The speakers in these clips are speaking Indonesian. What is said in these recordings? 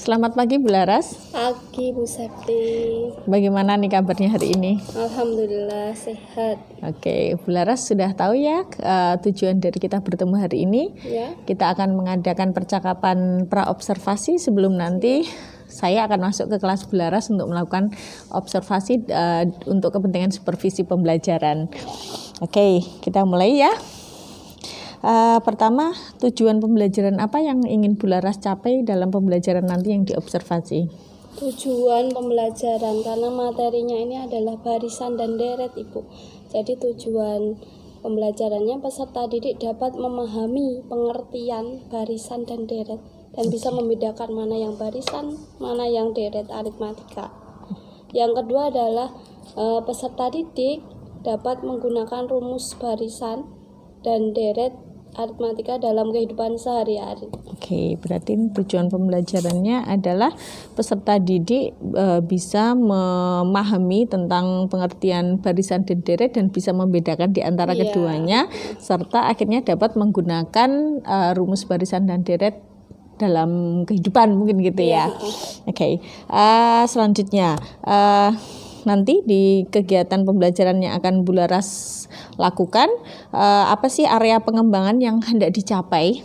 Selamat pagi Bu Laras. Pagi Bu Septi. Bagaimana nih kabarnya hari ini? Alhamdulillah sehat. Oke, Bu Laras sudah tahu ya tujuan dari kita bertemu hari ini. Ya. Kita akan mengadakan percakapan pra-observasi sebelum nanti saya akan masuk ke kelas Bu Laras untuk melakukan observasi untuk kepentingan supervisi pembelajaran. Oke, kita mulai ya. Pertama, tujuan pembelajaran apa yang ingin Bu Laras capai dalam pembelajaran nanti yang diobservasi? Tujuan pembelajaran karena materinya ini adalah barisan dan deret Ibu. Jadi tujuan pembelajarannya peserta didik dapat memahami pengertian barisan dan deret dan bisa membedakan mana yang barisan, mana yang deret aritmatika. Yang kedua adalah peserta didik dapat menggunakan rumus barisan dan deret aritmatika dalam kehidupan sehari-hari. Oke, berarti tujuan pembelajarannya adalah peserta didik bisa memahami tentang pengertian barisan dan deret dan bisa membedakan di antara keduanya, serta akhirnya dapat menggunakan rumus barisan dan deret dalam kehidupan mungkin gitu ya. Oke, selanjutnya nanti di kegiatan pembelajaran yang akan Bu Laras lakukan, apa sih area pengembangan yang hendak dicapai?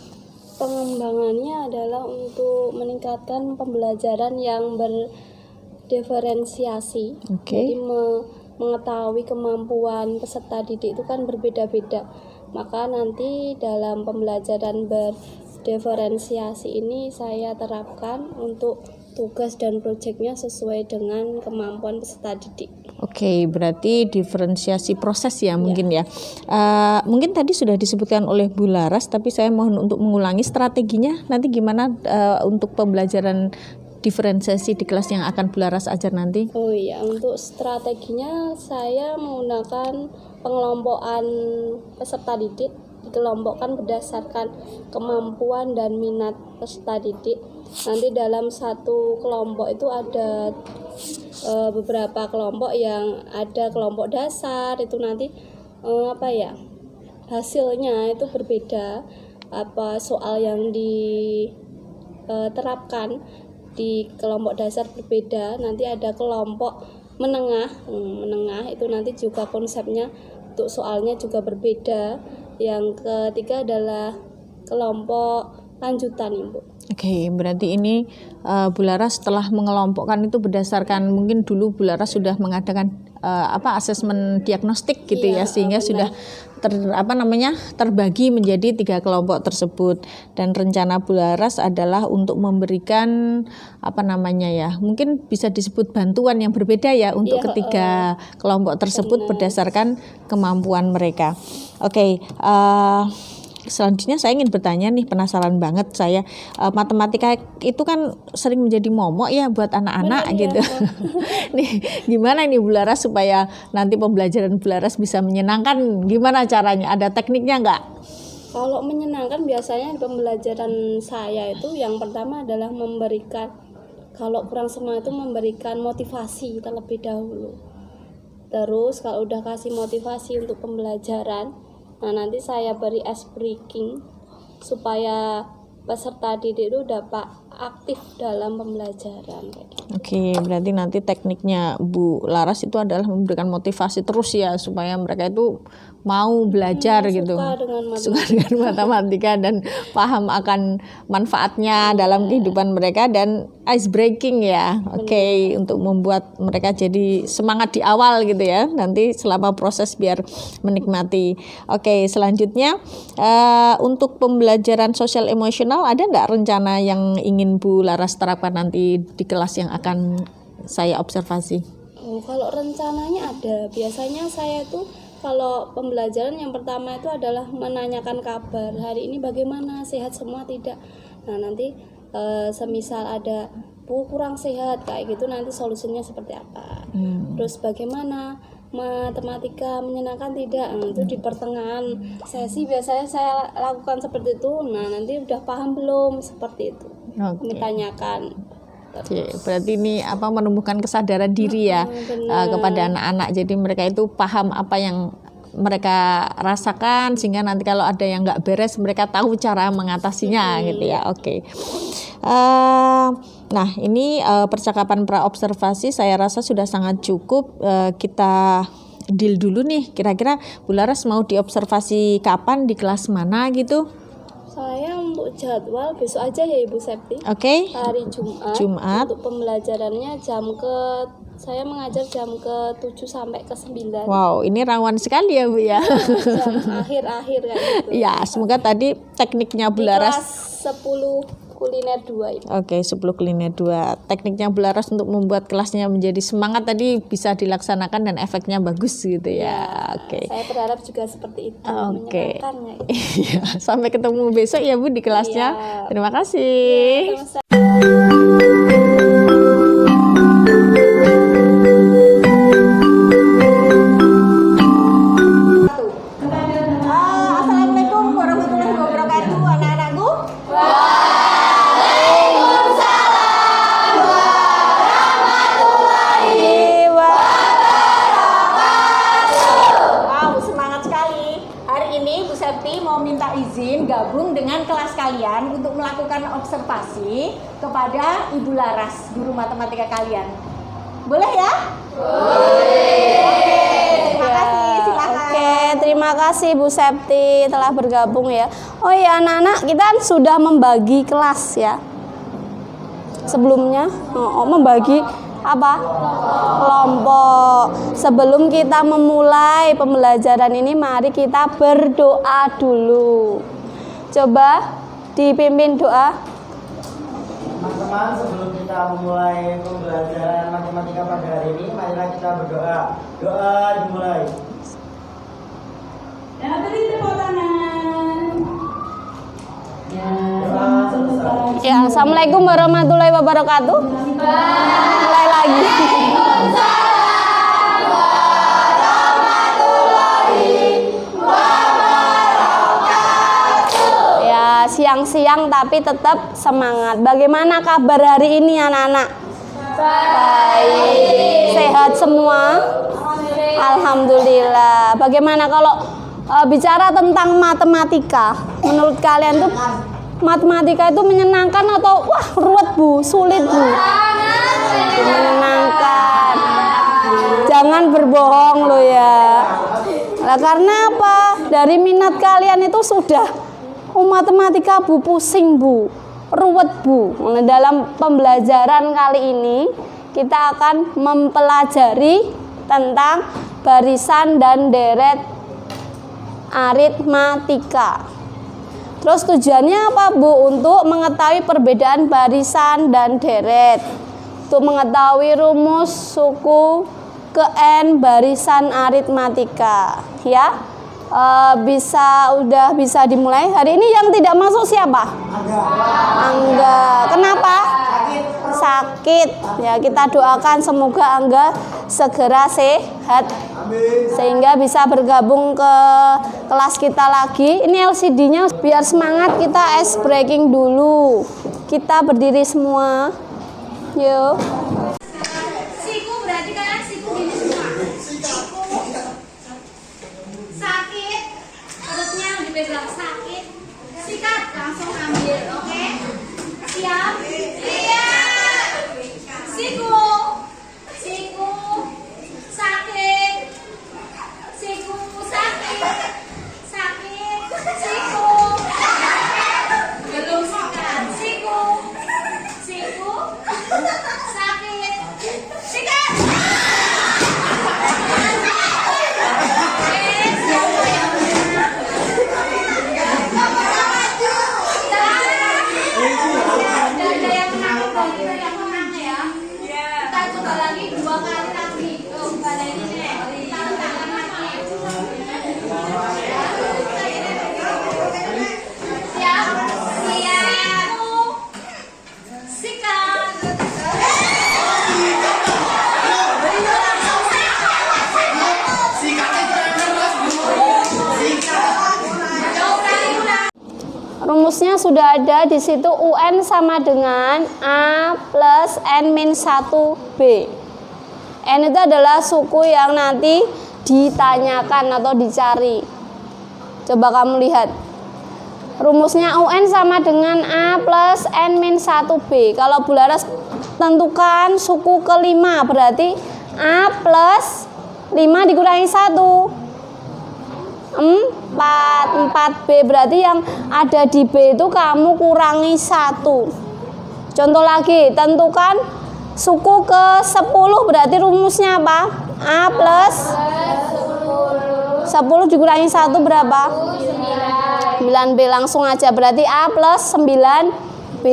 Pengembangannya adalah untuk meningkatkan pembelajaran yang berdiferensiasi. Jadi mengetahui kemampuan peserta didik itu kan berbeda-beda. Maka nanti dalam pembelajaran berdiferensiasi ini saya terapkan untuk tugas dan proyeknya sesuai dengan kemampuan peserta didik. Oke, berarti diferensiasi proses ya mungkin ya. Mungkin tadi sudah disebutkan oleh Bu Laras, tapi saya mohon untuk mengulangi strateginya nanti gimana untuk pembelajaran diferensiasi di kelas yang akan Bu Laras ajar nanti. Oh iya, untuk strateginya saya menggunakan pengelompokan peserta didik, dikelompokkan berdasarkan kemampuan dan minat peserta didik. Nanti dalam satu kelompok itu ada beberapa kelompok yang ada kelompok dasar itu nanti hasilnya itu berbeda, soal yang diterapkan di kelompok dasar berbeda. Nanti ada kelompok menengah itu nanti juga konsepnya untuk soalnya juga berbeda. Yang ketiga adalah kelompok lanjutan Ibu. Oke, berarti ini Bu Laras setelah mengelompokkan itu berdasarkan mungkin dulu Bu Laras sudah mengadakan asesmen diagnostik gitu ya, sehingga sudah terbagi menjadi 3 kelompok tersebut. Dan rencana Bu Laras adalah untuk memberikan mungkin bisa disebut bantuan yang berbeda ya untuk ketiga kelompok tersebut berdasarkan kemampuan mereka. Oke, selanjutnya saya ingin bertanya nih, penasaran banget saya, matematika itu kan sering menjadi momok ya buat anak-anak gitu. Nih gimana ini Bu Laras supaya nanti pembelajaran Bu Laras bisa menyenangkan, gimana caranya, ada tekniknya nggak? Kalau menyenangkan biasanya pembelajaran saya itu yang pertama adalah memberikan, kalau kurang semangat itu memberikan motivasi terlebih dahulu. Terus kalau udah kasih motivasi untuk pembelajaran, nanti saya beri ice breaking supaya peserta didik itu dapat aktif dalam pembelajaran. Oke, berarti nanti tekniknya Bu Laras itu adalah memberikan motivasi terus ya supaya mereka itu mau belajar suka dengan matematika dan paham akan manfaatnya dalam kehidupan mereka dan ice breaking ya. Oke, untuk membuat mereka jadi semangat di awal gitu ya, nanti selama proses biar menikmati. Oke, selanjutnya untuk pembelajaran sosial emosional ada nggak rencana yang ingin Bu Laras terapkan nanti di kelas yang akan saya observasi? Kalau rencananya ada, biasanya saya tuh kalau pembelajaran yang pertama itu adalah menanyakan kabar, hari ini bagaimana, sehat semua tidak. Nah nanti semisal ada Bu kurang sehat kayak gitu, nanti solusinya seperti apa. Terus bagaimana matematika menyenangkan tidak, itu di pertengahan sesi biasanya saya lakukan seperti itu. Nah nanti udah paham belum, seperti itu. Ditanyakan. Oke, berarti ini menumbuhkan kesadaran diri ya kepada anak-anak. Jadi mereka itu paham apa yang mereka rasakan, sehingga nanti kalau ada yang nggak beres mereka tahu cara mengatasinya gitu ya. Oke. Nah ini percakapan pra-observasi saya rasa sudah sangat cukup. Kita deal dulu nih, kira-kira Bu Laras mau diobservasi kapan, di kelas mana gitu? Saya untuk jadwal besok aja ya Ibu Septi. Oke. Hari Jumat. Untuk pembelajarannya saya mengajar jam ke 7 sampai ke 9. Wow, ini rawan sekali ya Bu ya. Jam akhir-akhir kayak gitu. Ya, semoga tadi tekniknya Bu Laras. Kelas 10 kuliner 2 itu. Oke, 10 kuliner 2. Tekniknya Bu Laras untuk membuat kelasnya menjadi semangat tadi bisa dilaksanakan dan efeknya bagus gitu ya. Oke. Saya berharap juga seperti itu. Oke. Menyenangkan, ya. Iya, sampai ketemu besok ya Bu di kelasnya. Iya. Terima kasih. Sama-sama. Assalamualaikum warahmatullahi wabarakatuh, anak-anakku. Wow, semangat sekali. Hari ini Bu Septi mau minta izin gabung dengan kelas kalian untuk melakukan observasi kepada Ibu Laras, guru matematika kalian. Boleh ya? Terima kasih, silakan. Oke, terima kasih Bu Septi telah bergabung ya. Oh iya anak-anak, kita kan sudah membagi kelas ya. Sebelumnya membagi apa? Kelompok. Sebelum kita memulai pembelajaran ini, mari kita berdoa dulu. Coba dipimpin doa. Teman-teman, sebelum kita memulai pembelajaran matematika pada hari ini, marilah kita berdoa. Doa dimulai. Ya, beri tepuk tangan. Ya, Doa selesai. Ya, Assalamualaikum warahmatullahi wabarakatuh. Mulai lagi. Ya, siang-siang tapi tetap semangat. Bagaimana kabar hari ini anak-anak? Baik. Sehat semua? Alhamdulillah. Bagaimana kalau bicara tentang matematika? Menurut kalian tuh matematika itu menyenangkan atau wah ruwet Bu, sulit Bu? Menyenangkan. Jangan berbohong lo ya. Nah, karena apa? Dari minat kalian itu sudah matematika Bu pusing Bu, ruwet Bu. Nah, dalam pembelajaran kali ini kita akan mempelajari tentang barisan dan deret aritmatika. Terus tujuannya apa Bu? Untuk mengetahui perbedaan barisan dan deret, untuk mengetahui rumus suku ke N barisan aritmatika ya. Udah bisa dimulai. Hari ini yang tidak masuk siapa? Angga. Kenapa? Sakit. Ya, kita doakan semoga Angga segera sehat sehingga bisa bergabung ke kelas kita lagi. Ini LCD-nya biar semangat, kita ice breaking dulu. Kita berdiri semua. Yuk. siku berarti kalian siku gini semua. Siku. Sakit. Perutnya dipegang sakit. Sikat, langsung ambil, oke? Siap? Iya. Siku. Siku. Sakit. Siku sakit. Sakit. Siku. Belum sikat. Siku. Siku. Sakit. Sikat. Siapa yang menang? Ada yang menang, kita yang menang ya. Kita coba lagi 2 kali lagi. Oh, pada ini nih. Taruh tangan lagi. Siap? Siap. Sikat. Rumusnya sudah ada di situ. UN sama dengan A plus N min 1B. N itu adalah suku yang nanti ditanyakan atau dicari. Coba kamu lihat. Rumusnya UN sama dengan A plus N-1B. Kalau Bu Laras tentukan suku ke-5, berarti A plus 5 dikurangi 1. 4B, berarti yang ada di B itu kamu kurangi 1. Contoh lagi, tentukan suku ke-10, berarti rumusnya apa? A plus 10 dikurangi 1 berapa? 9B. Langsung aja, berarti A plus 9B.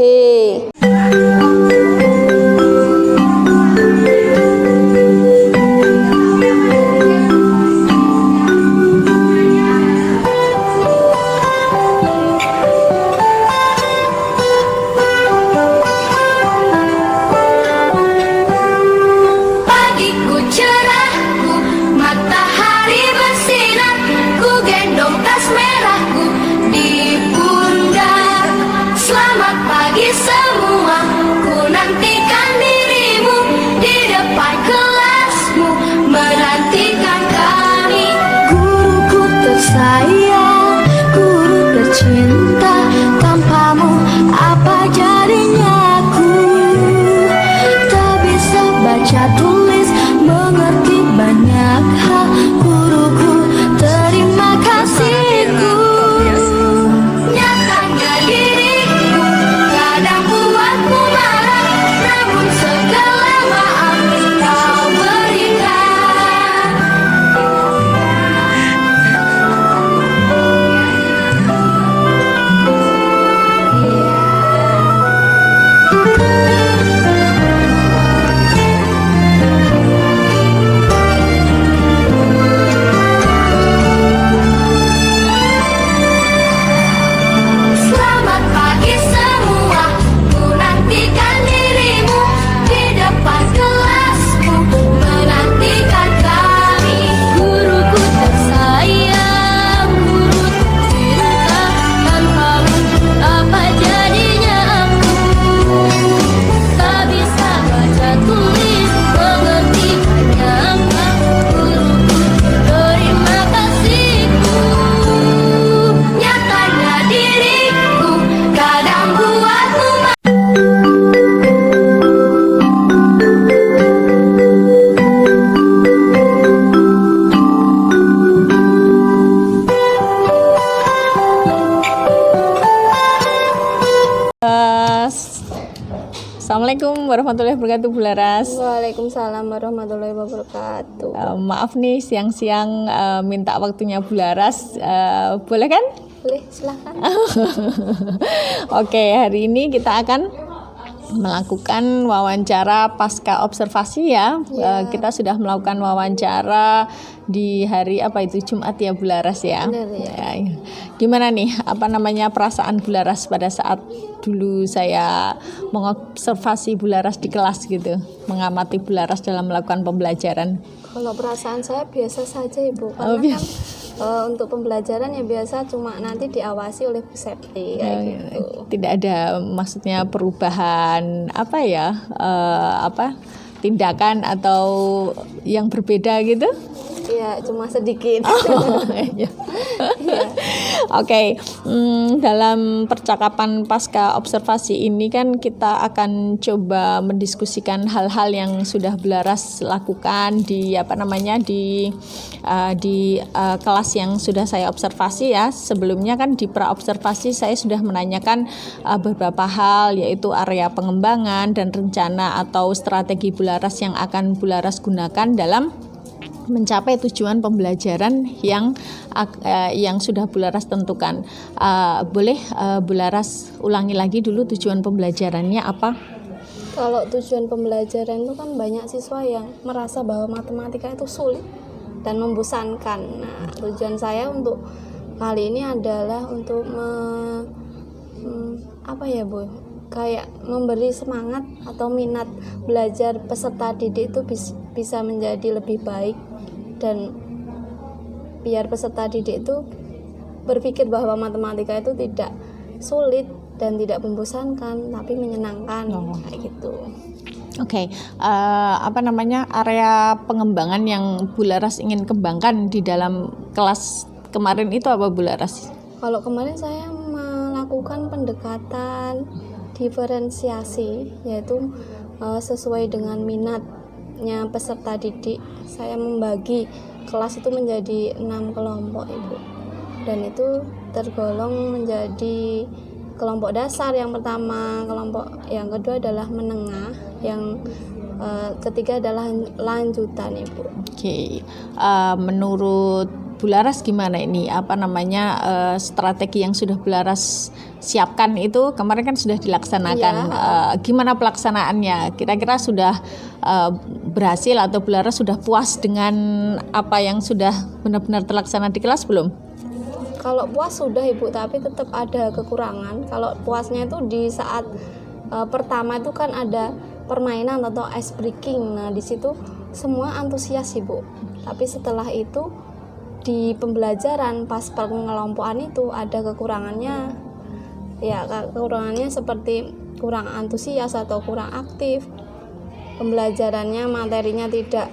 Pagiku cerahku, matahari bersinar, ku gendong tas merahku di pundak. Selamat pagi semua, ku nantikan dirimu di depan kelasmu, menantikan kami. Guruku tersayang, guru tercinta, tanpamu apa jadinya aku? Tak bisa baca tulis, mengerti banyak hal. Guruku, terima kasihku. Nyatanya diriku kadang buatmu marah, namun segala maaf kau berikan. Selamat pagi semua, ku nantikan dirimu di depan kelasmu, menantikan kami. Guruku tersayang, guru tercinta, tanpamu apa jadinya aku? Tak bisa baca tulis, mengerti banyak hal. Guruku, terima kasihku. Nyatanya diriku kadang buatmu Assalamualaikum warahmatullahi wabarakatuh, Bu Laras. Waalaikumsalam warahmatullahi wabarakatuh. Maaf nih siang-siang minta waktunya Bu Laras, boleh kan? Boleh, silahkan. Oke, hari ini kita akan melakukan wawancara pasca observasi ya. Kita sudah melakukan wawancara di hari apa itu, Jumat ya Bu Laras ya. Benar, ya. Ya. Gimana nih perasaan Bu Laras pada saat dulu saya mengobservasi Bu Laras di kelas gitu, mengamati Bu Laras dalam melakukan pembelajaran? Kalau perasaan saya biasa saja Ibu, karena untuk pembelajaran yang biasa cuma nanti diawasi oleh Bu Septi kayak gitu. Tidak ada maksudnya perubahan tindakan atau yang berbeda gitu? Iya, cuma sedikit. Iya. Oke, dalam percakapan pasca observasi ini kan kita akan coba mendiskusikan hal-hal yang sudah Bu Laras lakukan di kelas yang sudah saya observasi ya. Sebelumnya kan di pra-observasi saya sudah menanyakan beberapa hal, yaitu area pengembangan dan rencana atau strategi Bu Laras yang akan Bu Laras gunakan dalam mencapai tujuan pembelajaran yang sudah Bu Laras tentukan. Boleh Bu Laras ulangi lagi dulu tujuan pembelajarannya apa? Kalau tujuan pembelajaran itu kan banyak siswa yang merasa bahwa matematika itu sulit dan membosankan. Nah, tujuan saya untuk kali ini adalah untuk kayak memberi semangat atau minat belajar peserta didik itu bisa menjadi lebih baik, dan biar peserta didik itu berpikir bahwa matematika itu tidak sulit dan tidak membosankan tapi menyenangkan kayak gitu. Oke, apa namanya area pengembangan yang Bu Laras ingin kembangkan di dalam kelas kemarin itu apa Bu Laras? Kalau kemarin saya melakukan pendekatan diferensiasi, yaitu sesuai dengan minatnya peserta didik. Saya membagi kelas itu menjadi 6 kelompok Ibu, dan itu tergolong menjadi kelompok dasar yang pertama, kelompok yang kedua adalah menengah, yang ketiga adalah lanjutan Ibu. Oke, menurut Bu Laras gimana ini apa namanya strategi yang sudah Bu Laras siapkan itu kemarin kan sudah dilaksanakan, gimana pelaksanaannya? Kira-kira sudah berhasil atau Bu Laras sudah puas dengan apa yang sudah benar-benar terlaksana di kelas belum? Kalau puas sudah Ibu, tapi tetap ada kekurangan. Kalau puasnya itu di saat pertama itu kan ada permainan atau ice breaking. Nah, di situ semua antusias Ibu. Tapi setelah itu di pembelajaran pas pengelompokan itu ada kekurangannya. Ya, kekurangannya seperti kurang antusias atau kurang aktif. Pembelajarannya, materinya tidak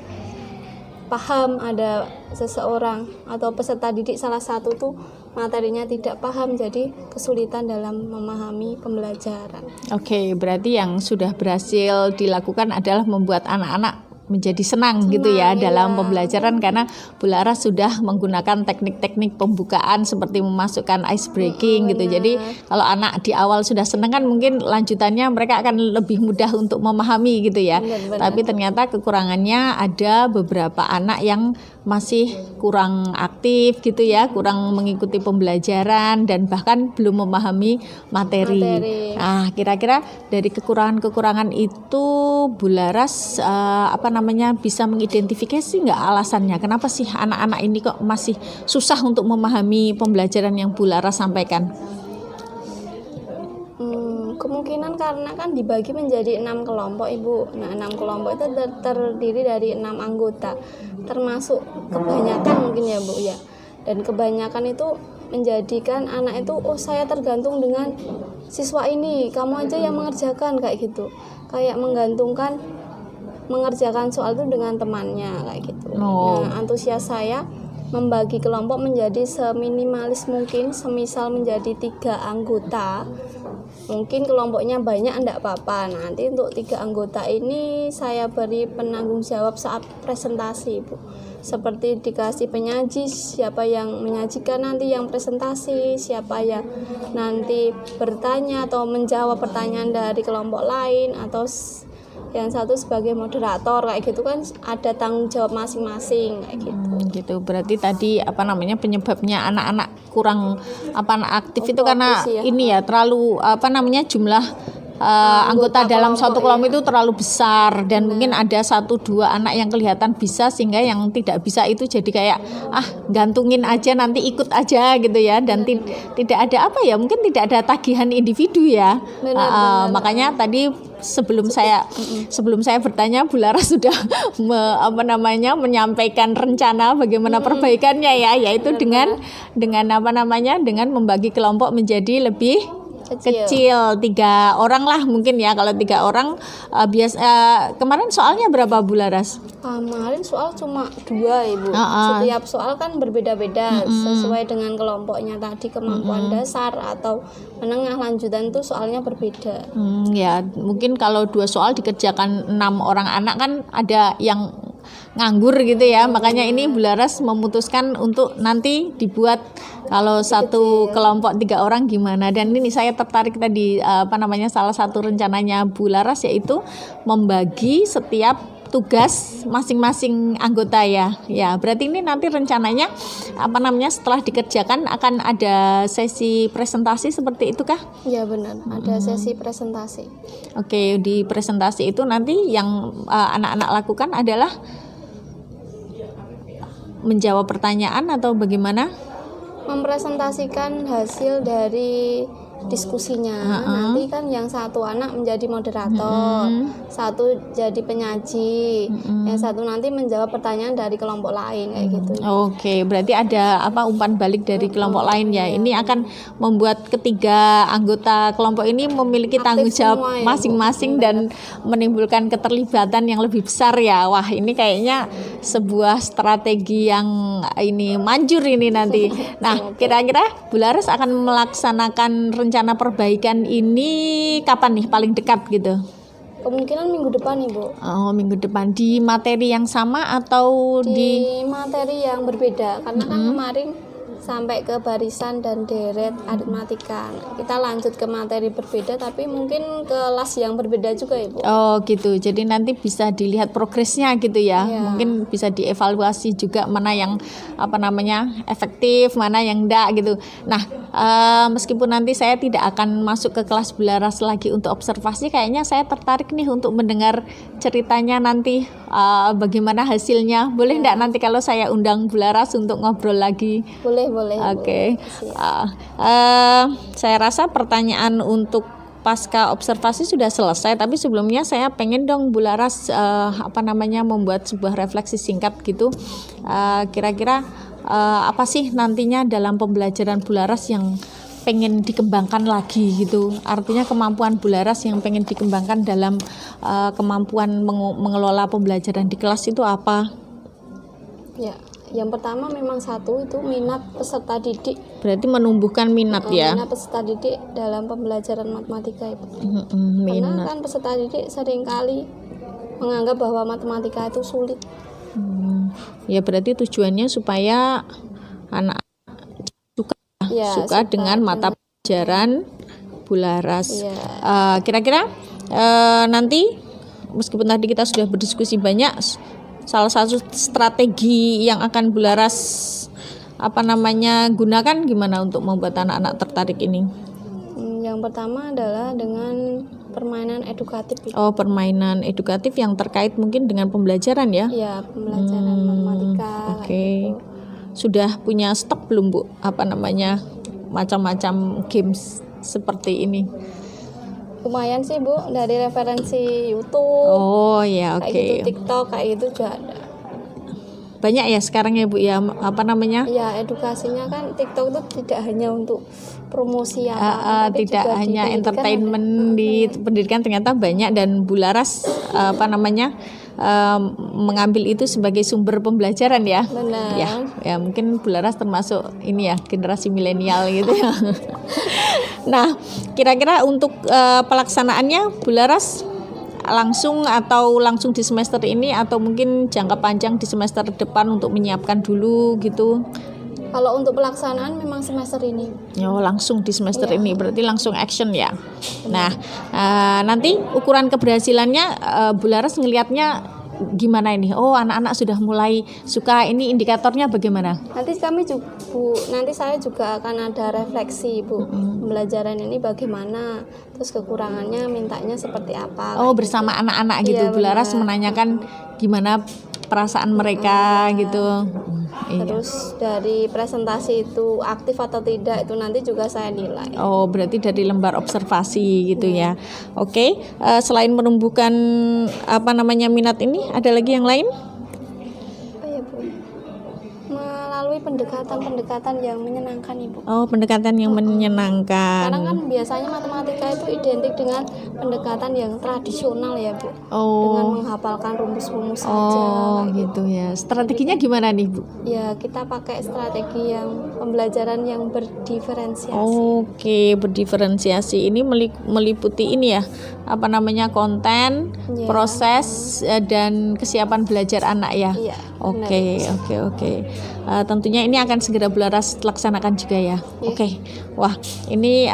paham, ada seseorang atau peserta didik salah satu tuh materinya tidak paham, jadi kesulitan dalam memahami pembelajaran. Oke, berarti yang sudah berhasil dilakukan adalah membuat anak-anak menjadi senang gitu ya dalam pembelajaran, karena Bu Laras sudah menggunakan teknik-teknik pembukaan seperti memasukkan ice breaking gitu. Jadi kalau anak di awal sudah senang kan mungkin lanjutannya mereka akan lebih mudah untuk memahami gitu ya. Tapi ternyata kekurangannya ada beberapa anak yang masih kurang aktif gitu ya, kurang mengikuti pembelajaran dan bahkan belum memahami materi. Nah, kira-kira dari kekurangan-kekurangan itu Bu Laras bisa mengidentifikasi nggak alasannya? Kenapa sih anak-anak ini kok masih susah untuk memahami pembelajaran yang Bu Laras sampaikan? Kemungkinan karena kan dibagi menjadi 6 kelompok Ibu. Nah, 6 kelompok itu terdiri dari 6 anggota, termasuk kebanyakan mungkin ya Bu ya. Dan kebanyakan itu menjadikan anak itu, oh saya tergantung dengan siswa ini, kamu aja yang mengerjakan, kayak gitu. Kayak menggantungkan mengerjakan soal itu dengan temannya kayak gitu. Nah, antusias saya membagi kelompok menjadi seminimalis mungkin, semisal menjadi 3 anggota. Mungkin kelompoknya banyak enggak apa-apa. Nanti untuk 3 anggota ini saya beri penanggung jawab saat presentasi, Bu. Seperti dikasih penyaji, siapa yang menyajikan nanti yang presentasi, siapa yang nanti bertanya atau menjawab pertanyaan dari kelompok lain, atau yang satu sebagai moderator kayak gitu kan, ada tanggung jawab masing-masing kayak gitu. Gitu. Berarti tadi penyebabnya anak-anak kurang aktif itu karena ini ya terlalu jumlah anggota dalam satu kelompok itu terlalu besar, dan mungkin ada 1-2 anak yang kelihatan bisa sehingga yang tidak bisa itu jadi kayak gantungin aja, nanti ikut aja gitu ya, dan tidak ada mungkin tidak ada tagihan individu ya. Makanya tadi sebelum saya bertanya, Bu Laras sudah menyampaikan rencana bagaimana perbaikannya ya, yaitu dengan membagi kelompok menjadi lebih kecil 3 orang lah mungkin ya. Kalau 3 orang kemarin soalnya berapa Bu Laras? Kemarin soal cuma 2 Ibu. Setiap soal kan berbeda-beda sesuai dengan kelompoknya tadi, kemampuan dasar atau menengah, lanjutan itu soalnya berbeda. Ya mungkin kalau 2 soal dikerjakan 6 orang anak kan ada yang nganggur gitu ya. Makanya ini Bu Laras memutuskan untuk nanti dibuat kalau satu kelompok 3 orang gimana. Dan ini saya tertarik tadi salah satu rencananya Bu Laras yaitu membagi setiap tugas masing-masing anggota ya. Ya, berarti ini nanti rencananya setelah dikerjakan akan ada sesi presentasi seperti itu kah? Ya benar, ada sesi presentasi. Oke, di presentasi itu nanti yang anak-anak lakukan adalah menjawab pertanyaan atau bagaimana? Mempresentasikan hasil dari diskusinya. Nanti kan yang satu anak menjadi moderator, satu jadi penyaji, yang satu nanti menjawab pertanyaan dari kelompok lain kayak gitu. Oke, berarti ada umpan balik dari kelompok lain ya. Ini akan membuat ketiga anggota kelompok ini memiliki tanggung jawab masing-masing dan menimbulkan keterlibatan yang lebih besar ya. Wah, ini kayaknya sebuah strategi yang ini manjur ini nanti. Nah, kira-kira Bu Laras akan melaksanakan rencana perbaikan ini kapan nih paling dekat gitu? Kemungkinan minggu depan Ibu. Oh, minggu depan di materi yang sama atau Di materi yang berbeda karena kan kemarin sampai ke barisan dan deret aritmatika. Kita lanjut ke materi berbeda tapi mungkin kelas yang berbeda juga Ibu. Oh gitu, jadi nanti bisa dilihat progresnya gitu ya. Mungkin bisa dievaluasi juga mana yang efektif, mana yang enggak gitu. Nah, meskipun nanti saya tidak akan masuk ke kelas Bu Laras lagi untuk observasi, kayaknya saya tertarik nih untuk mendengar ceritanya nanti bagaimana hasilnya. Boleh enggak nanti kalau saya undang Bu Laras untuk ngobrol lagi? Boleh. Oke. Saya rasa pertanyaan untuk pasca observasi sudah selesai, tapi sebelumnya saya pengen dong Bu Laras membuat sebuah refleksi singkat gitu. Kira-kira apa sih nantinya dalam pembelajaran Bu Laras yang pengen dikembangkan lagi gitu. Artinya kemampuan Bu Laras yang pengen dikembangkan dalam kemampuan mengelola pembelajaran di kelas itu apa? Ya. Yang pertama memang satu itu minat peserta didik. Berarti menumbuhkan minat ya. Minat peserta didik dalam pembelajaran matematika itu. Karena kan peserta didik seringkali menganggap bahwa matematika itu sulit. Ya berarti tujuannya supaya anak suka dengan mata pelajaran Bu Laras. Kira-kira nanti meskipun tadi kita sudah berdiskusi banyak, salah satu strategi yang akan Bu Laras gunakan gimana untuk membuat anak-anak tertarik ini? Yang pertama adalah dengan permainan edukatif. Oh, permainan edukatif yang terkait mungkin dengan pembelajaran ya? Iya, pembelajaran matematika. Oke. Sudah punya stok belum Bu? Macam-macam games seperti ini? Lumayan sih Bu, dari referensi YouTube. Oh ya, oke. Kayak gitu, TikTok kayak gitu juga ada. Banyak ya sekarang ya Bu ya, Ya, edukasinya kan TikTok itu tidak hanya untuk promosi tapi tidak juga hanya entertainment di pendidikan, ternyata banyak, dan Bu Laras mengambil itu sebagai sumber pembelajaran ya. Benar. Ya mungkin Bu Laras termasuk ini ya, generasi milenial gitu ya. Nah, kira-kira untuk pelaksanaannya Bu Laras langsung di semester ini atau mungkin jangka panjang di semester depan untuk menyiapkan dulu gitu? Kalau untuk pelaksanaan memang semester ini. Oh, langsung di semester ini, berarti langsung action ya. Nah, nanti ukuran keberhasilannya Bu Laras ngelihatnya gimana ini? Oh, anak-anak sudah mulai suka, ini indikatornya bagaimana? Nanti saya juga akan ada refleksi Bu. Pembelajaran ini bagaimana? Terus kekurangannya mintanya seperti apa? Oh, bersama anak-anak gitu. Bu Laras menanyakan gimana perasaan mereka gitu. Terus dari presentasi itu aktif atau tidak itu nanti juga saya nilai. Oh, berarti dari lembar observasi gitu ya. Oke, selain menumbuhkan minat ini, ada lagi yang lain? Melalui pendekatan yang menyenangkan Ibu. Oh, pendekatan yang menyenangkan. Karena kan biasanya matematika itu identik dengan pendekatan yang tradisional ya Bu. Dengan menghafalkan rumus-rumus saja. Oh gitu ya. Strateginya gimana nih Bu? Ya kita pakai strategi yang pembelajaran yang berdiferensiasi. Oke, berdiferensiasi ini meliputi ini ya, konten, proses dan kesiapan belajar anak ya. Iya. Oke. Tentunya ini akan segera Bu Laras laksanakan juga ya. Oke. Wah, ini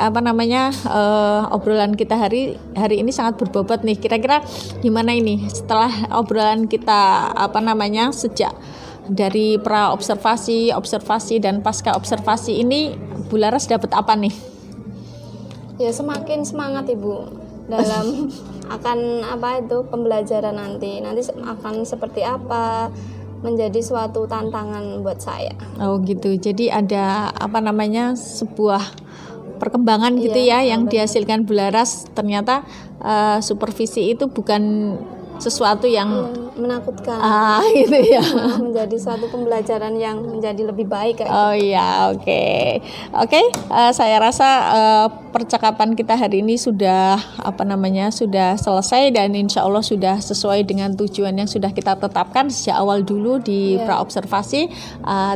obrolan kita hari ini sangat berbobot nih. Kira-kira gimana ini setelah obrolan kita sejak dari pra observasi dan pasca observasi ini, Bu Laras dapat apa nih? Ya semakin semangat Ibu dalam akan pembelajaran nanti akan seperti apa, menjadi suatu tantangan buat saya. Oh gitu. Jadi ada sebuah perkembangan gitu Iya, ya yang benar. dihasilkan Bu Laras. Ternyata supervisi itu bukan sesuatu yang Menakutkan. gitu ya. Menjadi suatu pembelajaran yang menjadi lebih baik kayak Oh iya, oke. Saya rasa percakapan kita hari ini sudah sudah selesai dan insya Allah sudah sesuai dengan tujuan yang sudah kita tetapkan sejak awal dulu di praobservasi.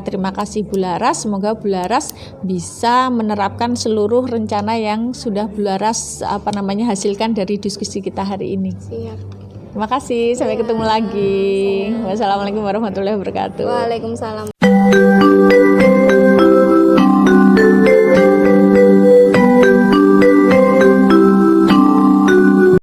Terima kasih Bu Laras. Semoga Bu Laras bisa menerapkan seluruh rencana yang sudah Bu Laras hasilkan dari diskusi kita hari ini. Siap. Terima kasih. Sampai ketemu lagi. Wassalamualaikum warahmatullahi wabarakatuh. Waalaikumsalam.